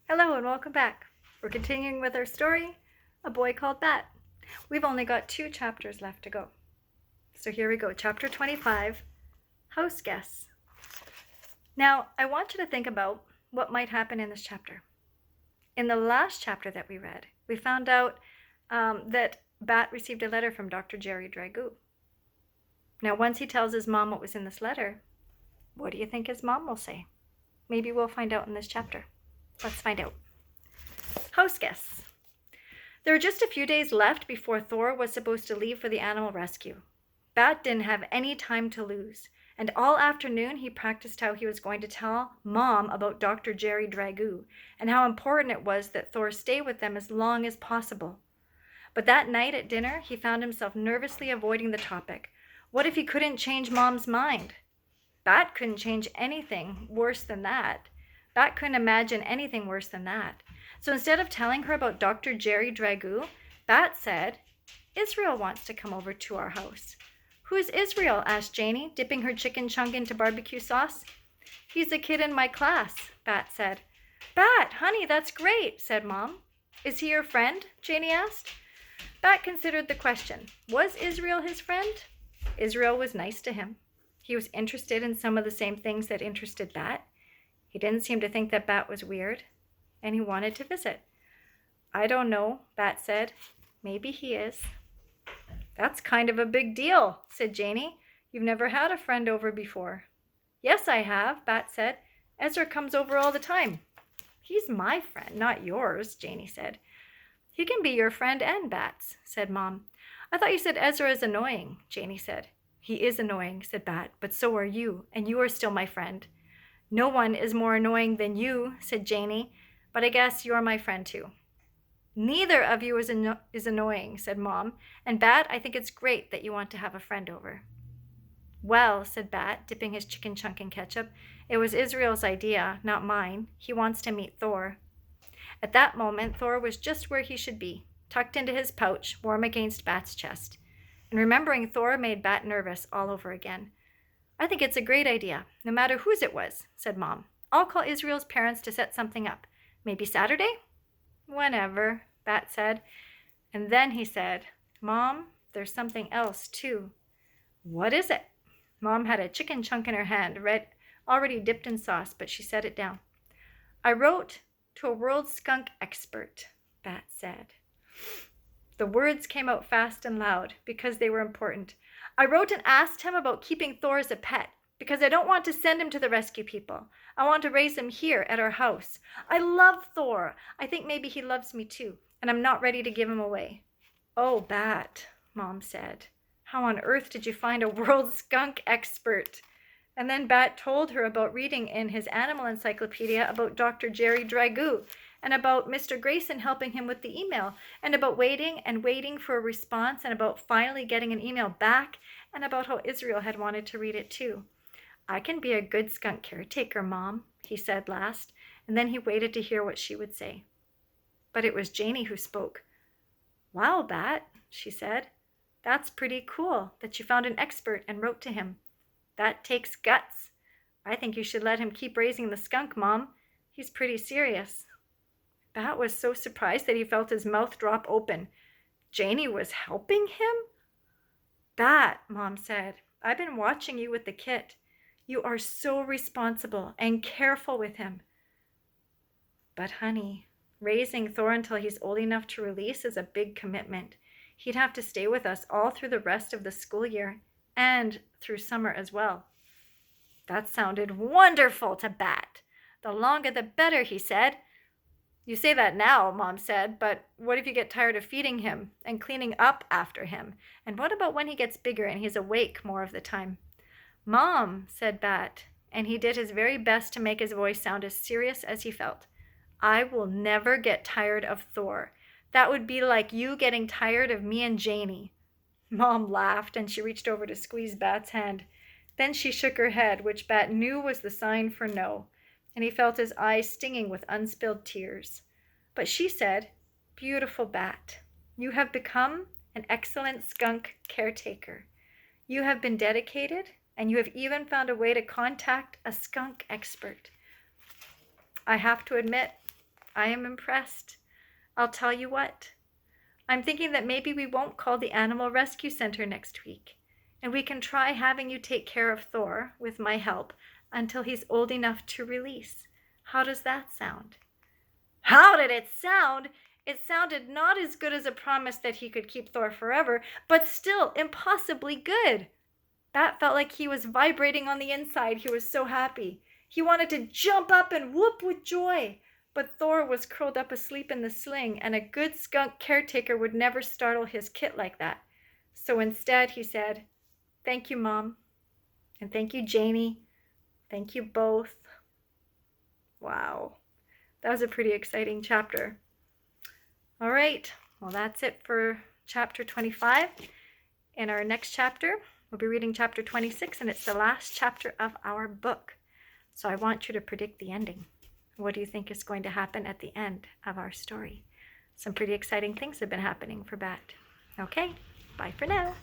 Hello and welcome back. We're continuing with our story, A Boy Called Bat. We've only got 2 chapters left to go. So here we go, chapter 25, House Guests. Now, I want you to think about what might happen in this chapter. In the last chapter that we read, we found out that Bat received a letter from Dr. Jerry Dragoo. Now, once he tells his mom what was in this letter, what do you think his mom will say? Maybe we'll find out in this chapter. Let's find out. House guests. There were just a few days left before Thor was supposed to leave for the animal rescue. Bat didn't have any time to lose, and all afternoon he practiced how he was going to tell Mom about Dr. Jerry Dragoo and how important it was that Thor stay with them as long as possible. But that night at dinner, he found himself nervously avoiding the topic. What if he couldn't change Mom's mind? Bat couldn't change anything worse than that. Bat couldn't imagine anything worse than that. So instead of telling her about Dr. Jerry Dragoo, Bat said, Israel wants to come over to our house. Who's Israel? Asked Janie, dipping her chicken chunk into barbecue sauce. He's a kid in my class, Bat said. Bat, honey, that's great, said Mom. Is he your friend? Janie asked. Bat considered the question. Was Israel his friend? Israel was nice to him. He was interested in some of the same things that interested Bat. He didn't seem to think that Bat was weird, and he wanted to visit. I don't know, Bat said. Maybe he is. That's kind of a big deal, said Janie. You've never had a friend over before. Yes, I have, Bat said. Ezra comes over all the time. He's my friend, not yours, Janie said. He can be your friend and Bat's, said Mom. I thought you said Ezra is annoying, Janie said. He is annoying, said Bat, but so are you, and you are still my friend. No one is more annoying than you, said Janie, but I guess you're my friend too. Neither of you is annoying, said Mom, and Bat, I think it's great that you want to have a friend over. Well, said Bat, dipping his chicken chunk in ketchup, it was Israel's idea, not mine. He wants to meet Thor. At that moment, Thor was just where he should be, tucked into his pouch, warm against Bat's chest. And remembering Thor made Bat nervous all over again. I think it's a great idea, no matter whose it was, said Mom. I'll call Israel's parents to set something up. Maybe Saturday? Whenever, Bat said. And then he said, Mom, there's something else, too. What is it? Mom had a chicken chunk in her hand, already dipped in sauce, but she set it down. I wrote to a world skunk expert, Bat said. The words came out fast and loud because they were important. I wrote and asked him about keeping Thor as a pet because I don't want to send him to the rescue people. I want to raise him here at our house. I love Thor. I think maybe he loves me too, and I'm not ready to give him away. Oh, Bat, Mom said. How on earth did you find a world skunk expert? And then Bat told her about reading in his animal encyclopedia about Dr. Jerry Dragoo, and about Mr. Grayson helping him with the email, and about waiting and waiting for a response, and about finally getting an email back, and about how Israel had wanted to read it too. I can be a good skunk caretaker, Mom, he said last, and then he waited to hear what she would say. But it was Janie who spoke. Wow, Bat, she said. That's pretty cool that you found an expert and wrote to him. That takes guts. I think you should let him keep raising the skunk, Mom. He's pretty serious. Bat was so surprised that he felt his mouth drop open. Janie was helping him? Bat, Mom said, I've been watching you with the kit. You are so responsible and careful with him. But honey, raising Thor until he's old enough to release is a big commitment. He'd have to stay with us all through the rest of the school year and through summer as well. That sounded wonderful to Bat. The longer the better, he said. You say that now, Mom said, but what if you get tired of feeding him and cleaning up after him? And what about when he gets bigger and he's awake more of the time? Mom, said Bat, and he did his very best to make his voice sound as serious as he felt. I will never get tired of Thor. That would be like you getting tired of me and Janie. Mom laughed, and she reached over to squeeze Bat's hand. Then she shook her head, which Bat knew was the sign for no, and he felt his eyes stinging with unspilled tears. But she said, Beautiful Bat, you have become an excellent skunk caretaker. You have been dedicated, and you have even found a way to contact a skunk expert. I have to admit, I am impressed. I'll tell you what. I'm thinking that maybe we won't call the Animal Rescue Center next week, and we can try having you take care of Thor, with my help, until he's old enough to release. How does that sound? How did it sound? It sounded not as good as a promise that he could keep Thor forever, but still impossibly good. Bat felt like he was vibrating on the inside. He was so happy. He wanted to jump up and whoop with joy. But Thor was curled up asleep in the sling, and a good skunk caretaker would never startle his kit like that. So instead he said, "Thank you, Mom. And thank you, Janie. Thank you both." Wow. That was a pretty exciting chapter. All right. Well, that's it for chapter 25. In our next chapter, we'll be reading chapter 26, and it's the last chapter of our book. So I want you to predict the ending. What do you think is going to happen at the end of our story? Some pretty exciting things have been happening for Bat. Okay, bye for now.